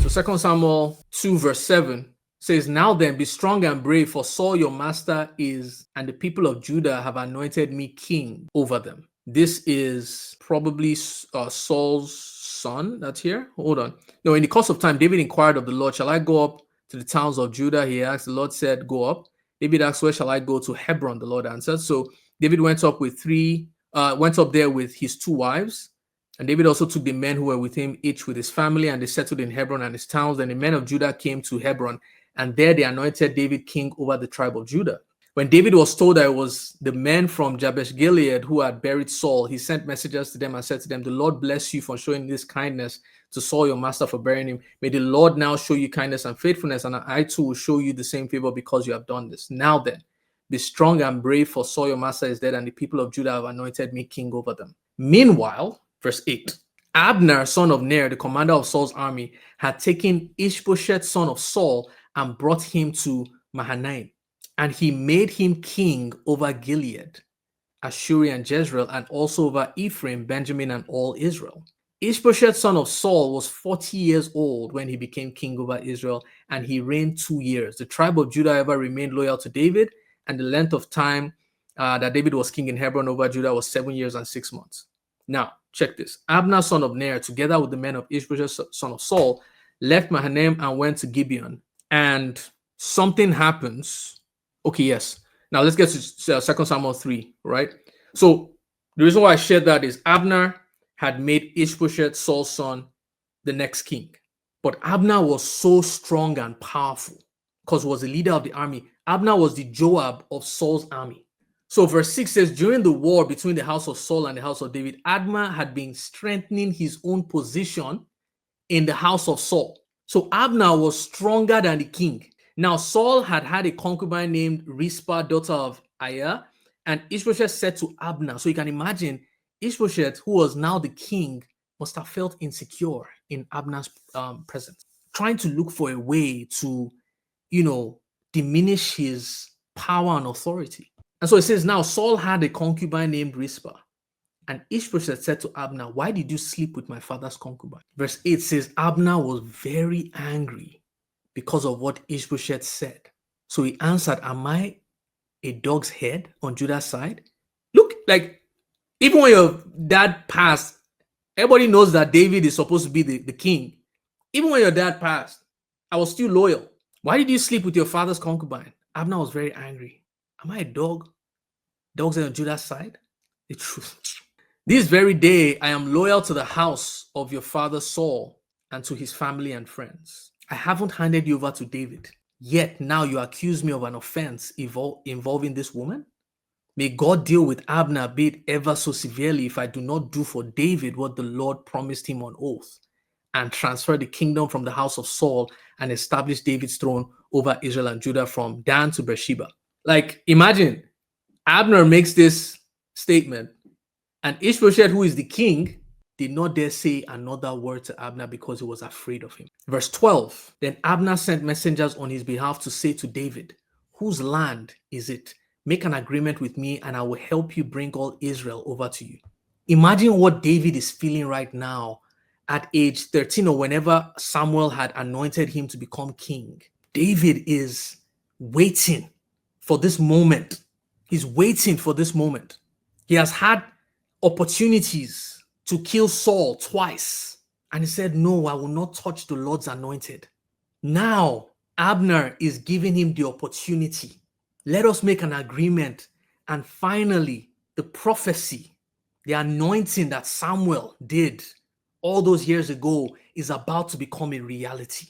So 2 Samuel 2 verse 7 says, "Now then, be strong and brave, for Saul your master is, and the people of Judah have anointed me king over them." This is probably Saul's son that's here. Hold on. No, in the course of time, David inquired of the Lord, "Shall I go up to the towns of Judah?" He asked. The Lord said, "Go up." David asked, "Where shall I go?" "To Hebron," the Lord answered. So David went up there with his two wives. And David also took the men who were with him, each with his family, and they settled in Hebron and its towns. Then the men of Judah came to Hebron, and there they anointed David king over the tribe of Judah. When David was told that it was the men from Jabesh Gilead who had buried Saul, he sent messengers to them and said to them, "The Lord bless you for showing this kindness to Saul your master, for burying him. May the Lord now show you kindness and faithfulness, and I too will show you the same favor because you have done this. Now then, be strong and brave, for Saul your master is dead, and the people of Judah have anointed me king over them." Meanwhile, verse 8, Abner, son of Ner, the commander of Saul's army, had taken Ishbosheth, son of Saul, and brought him to Mahanaim. And he made him king over Gilead, Ashuri, and Jezreel, and also over Ephraim, Benjamin, and all Israel. Ishbosheth, son of Saul, was 40 years old when he became king over Israel, and he reigned 2 years. The tribe of Judah ever remained loyal to David, and the length of time that David was king in Hebron over Judah was 7 years and 6 months. Now, check this. Abner, son of Ner, together with the men of Ishbosheth, son of Saul, left Mahanaim and went to Gibeon. And something happens. Okay, yes. Now let's get to 2 Samuel 3, right? So the reason why I shared that is Abner had made Ishbosheth, Saul's son, the next king. But Abner was so strong and powerful because he was the leader of the army. Abner was the Joab of Saul's army. So verse 6 says, during the war between the house of Saul and the house of David, Abner had been strengthening his own position in the house of Saul. So Abner was stronger than the king. Now Saul had a concubine named Rizpah, daughter of Aiah, and Ishbosheth said to Abner, so you can imagine Ishbosheth, who was now the king, must have felt insecure in Abner's presence, trying to look for a way to, diminish his power and authority. And so it says, now Saul had a concubine named Rizpah. And Ishbosheth said to Abner, "Why did you sleep with my father's concubine?" Verse 8 says, Abner was very angry because of what Ishbosheth said. So he answered, "Am I a dog's head on Judah's side?" Look, like, even when your dad passed, everybody knows that David is supposed to be the king. Even when your dad passed, I was still loyal. Why did you sleep with your father's concubine? Abner was very angry. Am I a dog? Dogs on Judah's side? The truth. This very day, I am loyal to the house of your father Saul and to his family and friends. I haven't handed you over to David. Yet now you accuse me of an offense involving this woman? May God deal with Abner, be it ever so severely, if I do not do for David what the Lord promised him on oath, and transfer the kingdom from the house of Saul and establish David's throne over Israel and Judah from Dan to Beersheba. Like, imagine, Abner makes this statement, and Ishbosheth, who is the king, did not dare say another word to Abner because he was afraid of him. Verse 12, then Abner sent messengers on his behalf to say to David, "Whose land is it? Make an agreement with me and I will help you bring all Israel over to you." Imagine what David is feeling right now at age 13 or whenever Samuel had anointed him to become king. David is waiting for this moment. He's waiting for this moment. He has had opportunities to kill Saul twice. And he said, "No, I will not touch the Lord's anointed." Now, Abner is giving him the opportunity. Let us make an agreement. And finally, the prophecy, the anointing that Samuel did all those years ago is about to become a reality.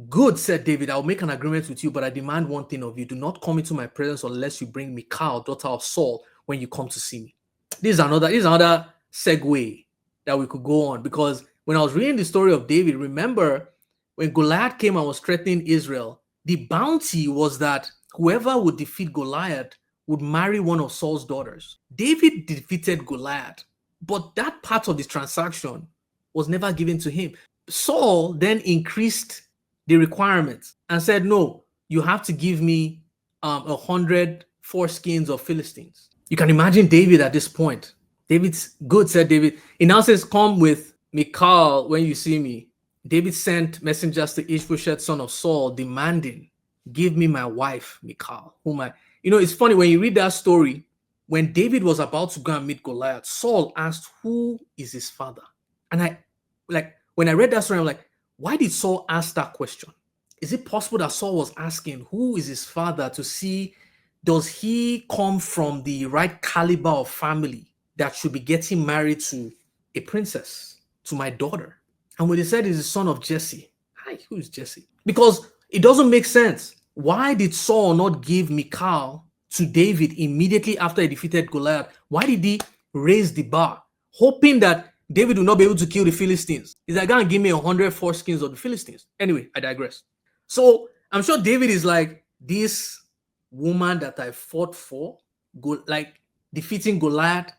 "Good," said David, "I will make an agreement with you, but I demand one thing of you. Do not come into my presence unless you bring Michal, daughter of Saul, when you come to see me." This is another segue that we could go on, because when I was reading the story of David, remember when Goliath came and was threatening Israel, the bounty was that whoever would defeat Goliath would marry one of Saul's daughters. David defeated Goliath, but that part of the transaction was never given to him. Saul then increased the requirements and said, "No, you have to give me 100 foreskins of Philistines." You can imagine David at this point. "David's good," said David. He now says, "Come with Michal when you see me." David sent messengers to Ishbosheth, son of Saul, demanding, "Give me my wife, Michal, whom I..." It's funny when you read that story, when David was about to go and meet Goliath, Saul asked, "Who is his father?" And when I read that story, I'm like, why did Saul ask that question? Is it possible that Saul was asking, who is his father, to see, does he come from the right caliber of family that should be getting married to a princess, to my daughter? And when they said he's the son of Jesse, hi, who is Jesse? Because it doesn't make sense. Why did Saul not give Michal to David immediately after he defeated Goliath? Why did he raise the bar, hoping that David will not be able to kill the Philistines? He's like, "Gonna give me 100 foreskins of the Philistines." Anyway, I digress. So I'm sure David is like, this woman that I fought for, like defeating Goliath,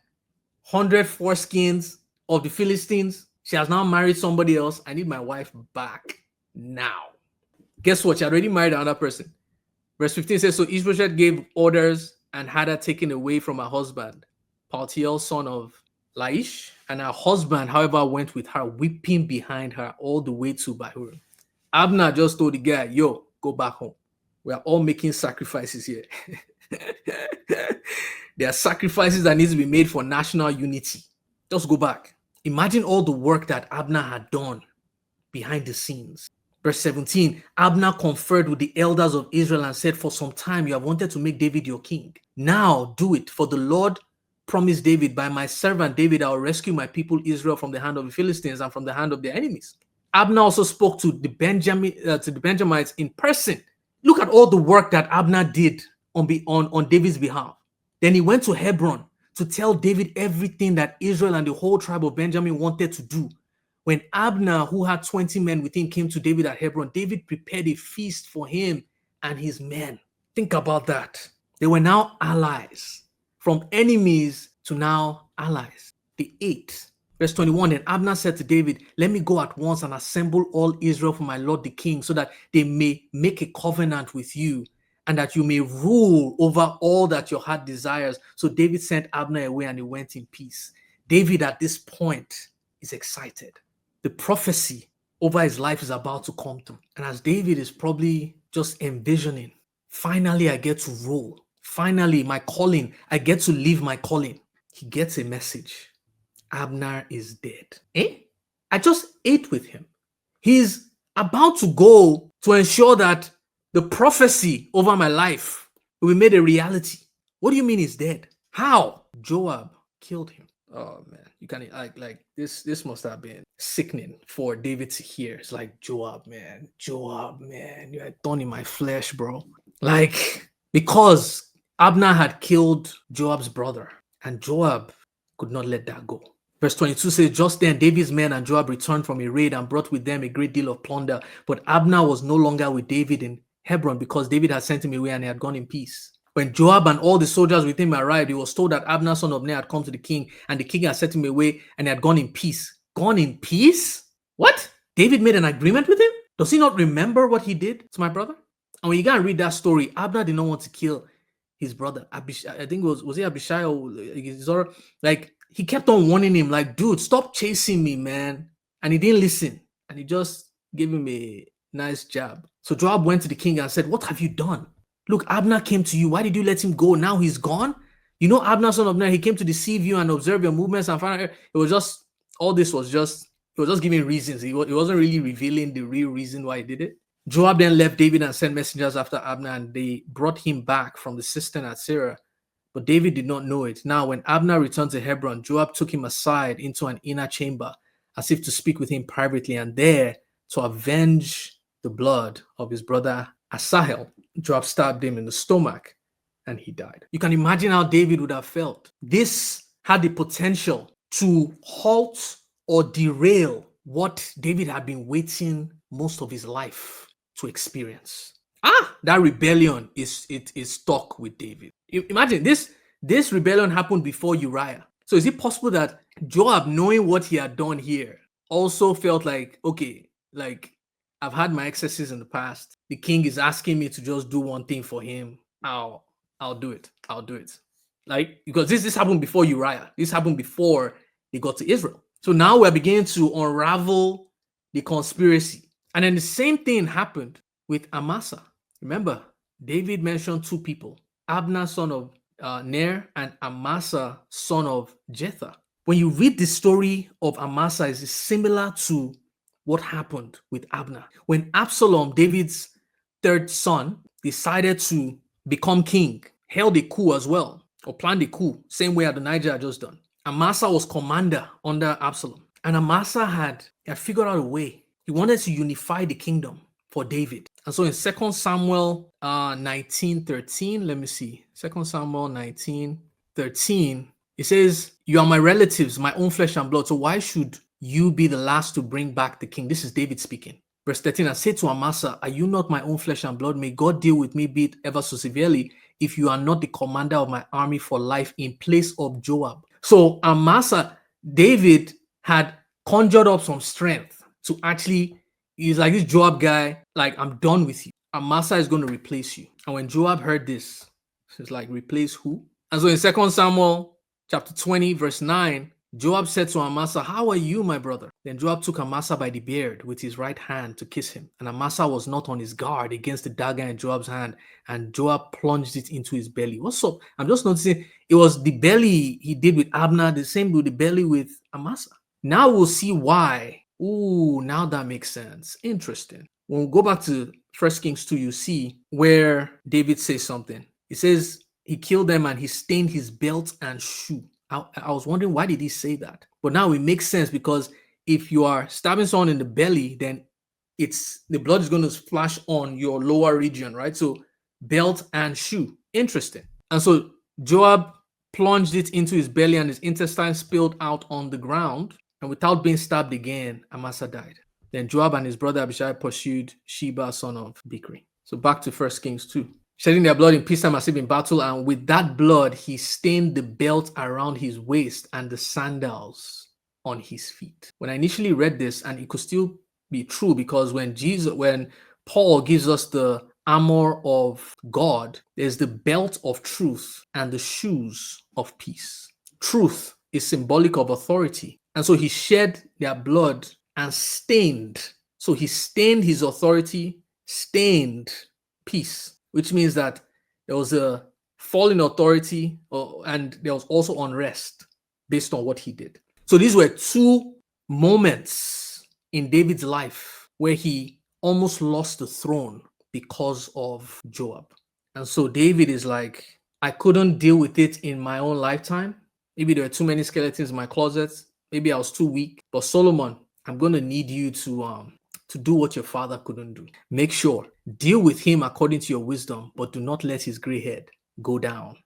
100 foreskins of the Philistines. She has now married somebody else. I need my wife back now. Guess what? She had already married another person. Verse 15 says, "So Ishbosheth gave orders and had her taken away from her husband, Paltiel, son of Laish, and her husband, however, went with her, weeping behind her all the way to Bahurim." Abner just told the guy, "Yo, go back home. We are all making sacrifices here." There are sacrifices that need to be made for national unity. Just go back. Imagine all the work that Abner had done behind the scenes. Verse 17, Abner conferred with the elders of Israel and said, "For some time you have wanted to make David your king. Now do it, for the Lord promised David, by my servant David, I will rescue my people Israel from the hand of the Philistines and from the hand of their enemies." Abner also spoke to the Benjamites in person. Look at all the work that Abner did on David's behalf. Then he went to Hebron to tell David everything that Israel and the whole tribe of Benjamin wanted to do. When Abner, who had 20 men with him, came to David at Hebron, David prepared a feast for him and his men. Think about that. They were now allies. From enemies to now allies. They ate. Verse 21, then Abner said to David, "Let me go at once and assemble all Israel for my lord the king, so that they may make a covenant with you, and that you may rule over all that your heart desires." So David sent Abner away and he went in peace. David at this point is excited. The prophecy over his life is about to come through. And as David is probably just envisioning, finally I get to rule. Finally, my calling, I get to live my calling. He gets a message. Abner is dead. I just ate with him. He's about to go to ensure that the prophecy over my life will be made a reality. What do you mean he's dead? How? Joab killed him. Oh man, you can like this must have been sickening for David to hear. It's like, Joab, man, you're a thorn in my flesh, bro. Like, because Abner had killed Joab's brother, and Joab could not let that go. Verse 22 says, "Just then David's men and Joab returned from a raid and brought with them a great deal of plunder. But Abner was no longer with David in Hebron, because David had sent him away and he had gone in peace. When Joab and all the soldiers with him arrived, he was told that Abner, son of Ner, had come to the king, and the king had sent him away and he had gone in peace." Gone in peace? What? David made an agreement with him? Does he not remember what he did to my brother? And when you go and read that story, Abner did not want to kill his brother. I think it was he Abishai or like, he kept on warning him, like, "Dude, stop chasing me, man." And he didn't listen. And he just gave him a nice jab. So Joab went to the king and said, "What have you done? Look, Abner came to you. Why did you let him go? Now he's gone. You know, Abner, son of Ner, he came to deceive you and observe your movements and find out." It was just, all this was just, he was just giving reasons. He wasn't really revealing the real reason why he did it. Joab then left David and sent messengers after Abner, and they brought him back from the cistern at Sirah. But David did not know it. Now, when Abner returned to Hebron, Joab took him aside into an inner chamber, as if to speak with him privately, and there, to avenge the blood of his brother Asahel, Joab stabbed him in the stomach, and he died. You can imagine how David would have felt. This had the potential to halt or derail what David had been waiting most of his life to experience. That rebellion is stuck with David. Imagine this rebellion happened before Uriah. So is it possible that Joab, knowing what he had done here, also felt like, okay, like, I've had my excesses in the past. The king is asking me to just do one thing for him. I'll do it. I'll do it. Like, because this happened before Uriah. This happened before he got to Israel. So now we're beginning to unravel the conspiracy. And then the same thing happened with Amasa. Remember, David mentioned two people, Abner, son of Ner, and Amasa, son of Jether. When you read the story of Amasa, it's similar to what happened with Abner. When Absalom, David's third son, decided to become king, held a coup as well, or planned a coup, same way Adonijah had just done. Amasa was commander under Absalom. And Amasa had figured out a way. He wanted to unify the kingdom for David. And so in 2 Samuel 19:13, let me see. 2 Samuel 19:13, it says, "You are my relatives, my own flesh and blood. So why should you be the last to bring back the king?" This is David speaking. Verse 13, "I said to Amasa, are you not my own flesh and blood? May God deal with me, be it ever so severely, if you are not the commander of my army for life in place of Joab." So Amasa, David had conjured up some strength to actually, he's like, this Joab guy, like, I'm done with you. Amasa is going to replace you. And when Joab heard this, he's like, replace who? And so in 2 Samuel chapter 20, verse 9, Joab said to Amasa, "How are you, my brother?" Then Joab took Amasa by the beard with his right hand to kiss him. And Amasa was not on his guard against the dagger in Joab's hand. And Joab plunged it into his belly. What's up? I'm just noticing it was the belly he did with Abner, the same with the belly with Amasa. Now we'll see why. Ooh, now that makes sense. Interesting. When we go back to 1 Kings 2, you see where David says something. He says he killed them and he stained his belt and shoe. I was wondering, why did he say that? But now it makes sense, because if you are stabbing someone in the belly, then the blood is going to splash on your lower region, right? So belt and shoe. Interesting. And so Joab plunged it into his belly and his intestines spilled out on the ground. And without being stabbed again, Amasa died. Then Joab and his brother Abishai pursued Sheba, son of Bichri. So back to 1 Kings 2. Shedding their blood in peacetime as if in battle, and with that blood he stained the belt around his waist and the sandals on his feet. When I initially read this, and it could still be true, because when Paul gives us the armor of God, there's the belt of truth and the shoes of peace. Truth is symbolic of authority. And so he shed their blood and stained. So he stained his authority, stained peace, which means that there was a fall in authority and there was also unrest based on what he did. So these were two moments in David's life where he almost lost the throne because of Joab. And so David is like, I couldn't deal with it in my own lifetime. Maybe there were too many skeletons in my closet. Maybe I was too weak. But Solomon, I'm going to need you to do what your father couldn't do. Make sure, deal with him according to your wisdom, but do not let his gray head go down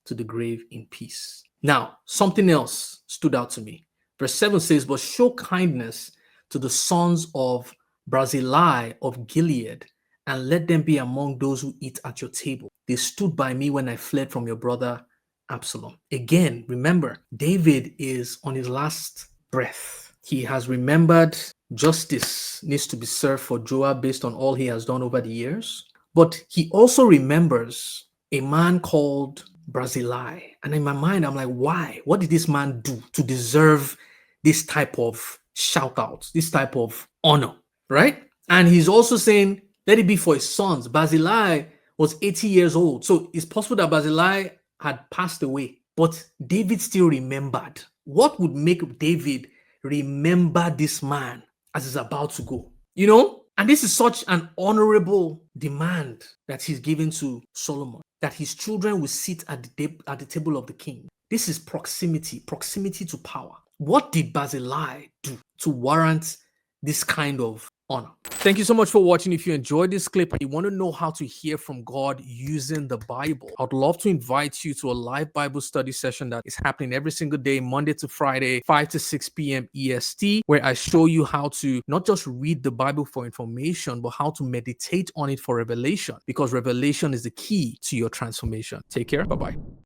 to the grave in peace. Now, something else stood out to me. Verse 7 says, "But show kindness to the sons of Barzillai of Gilead, and let them be among those who eat at your table. They stood by me when I fled from your brother Absalom." Again, remember, David is on his last breath. He has remembered justice needs to be served for Joab based on all he has done over the years. But he also remembers a man called Barzillai. And in my mind, I'm like, why? What did this man do to deserve this type of shout out, this type of honor, right? And he's also saying, let it be for his sons. Barzillai was 80 years old. So it's possible that Barzillai had passed away, but David still remembered. What would make David remember this man as he's about to go? You know? And this is such an honorable demand that he's given to Solomon, that his children will sit at the table of the king. This is proximity to power. What did Barzillai do to warrant this kind of honor? Thank you so much for watching. If you enjoyed this clip and you want to know how to hear from God using the Bible, I'd love to invite you to a live Bible study session that is happening every single day, Monday to Friday, 5 to 6 p.m. EST, where I show you how to not just read the Bible for information, but how to meditate on it for revelation, because revelation is the key to your transformation. Take care. Bye-bye.